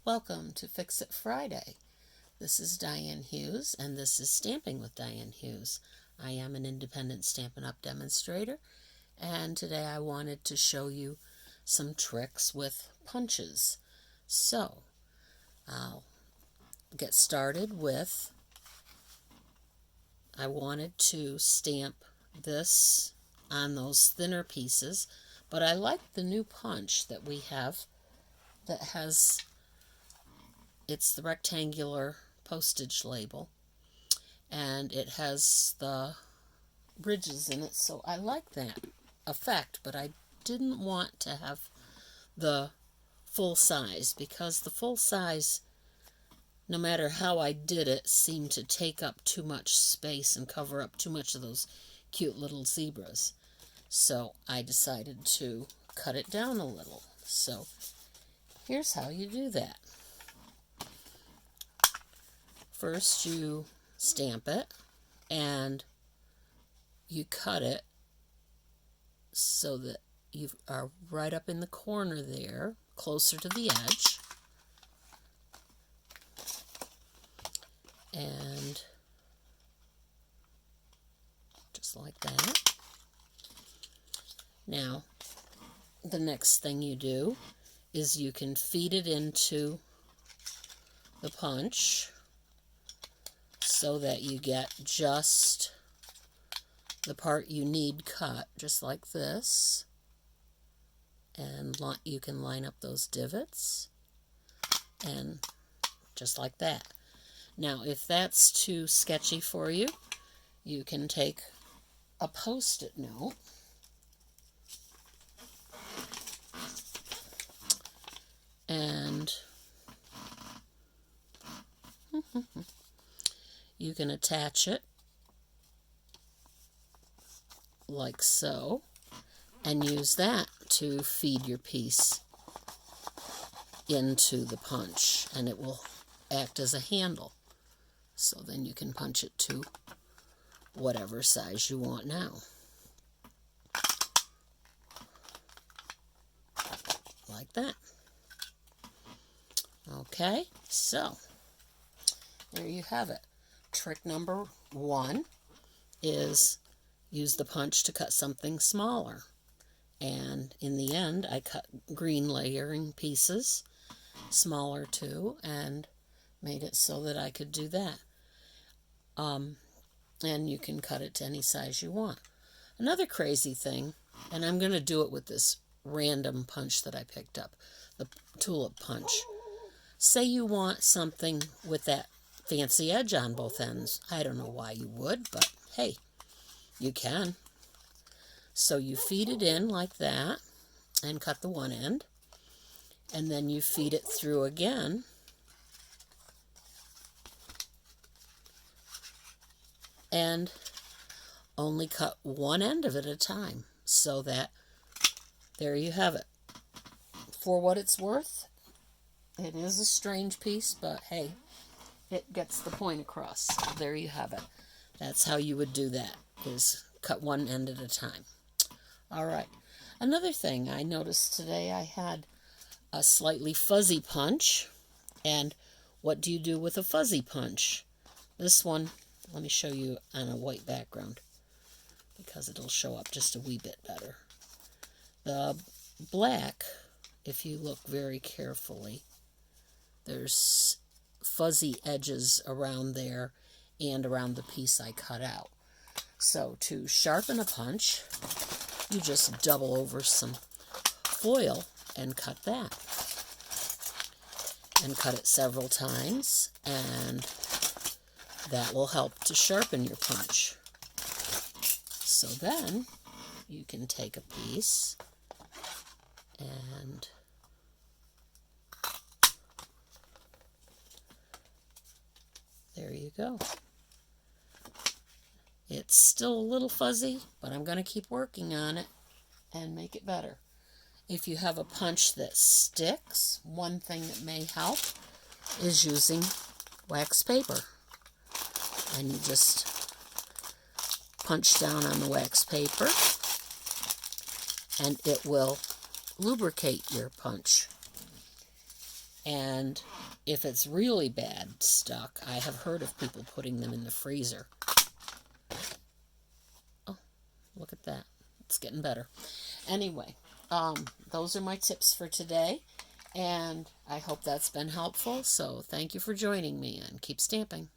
Welcome to Fix It Friday. This is Diane Hughes, and this is Stamping with Diane Hughes. I am an independent Stampin' Up! Demonstrator, and today I wanted to show you some tricks with punches. So, I'll get started with, I wanted to stamp this on those thinner pieces, but I like the new punch that we have that has, it's the rectangular postage label, and it has the ridges in it, so I like that effect, but I didn't want to have the full size, because the full size, no matter how I did it, seemed to take up too much space and cover up too much of those cute little zebras. So I decided to cut it down a little. So here's how you do that. First you stamp it and you cut it so that you are right up in the corner there, closer to the edge. And just like that. Now, the next thing you do is you can feed it into the punch so that you get just the part you need cut, just like this. And you can line up those divots, and just like that. Now, if that's too sketchy for you, you can take a Post-it note and you can attach it like so and use that to feed your piece into the punch, and it will act as a handle. So then you can punch it to whatever size you want now. Like that. Okay, so there you have it. Trick number 1 is use the punch to cut something smaller. And in the end, I cut green layering pieces, smaller too, and made it so that I could do that. And you can cut it to any size you want. Another crazy thing, and I'm going to do it with this random punch that I picked up, the tulip punch. Say you want something with that fancy edge on both ends. I don't know why you would, but hey, you can. So you feed it in like that and cut the one end, and then you feed it through again and only cut one end of it at a time, so that there you have it. For what it's worth, it is a strange piece, but hey, it gets the point across. So there you have it. That's how you would do that, is cut one end at a time. All right. Another thing I noticed today, I had a slightly fuzzy punch. And what do you do with a fuzzy punch? This one, let me show you on a white background, because it'll show up just a wee bit better. The black, if you look very carefully, there's fuzzy edges around there and around the piece I cut out. So to sharpen a punch, you just double over some foil and cut that. And cut it several times, and that will help to sharpen your punch. So then you can take a piece and there you go. It's still a little fuzzy, but I'm going to keep working on it and make it better. If you have a punch that sticks, one thing that may help is using wax paper. And you just punch down on the wax paper, and it will lubricate your punch. And if it's really bad stuck, I have heard of people putting them in the freezer. Oh, look at that. It's getting better. Anyway, those are my tips for today, and I hope that's been helpful. So thank you for joining me, and keep stamping.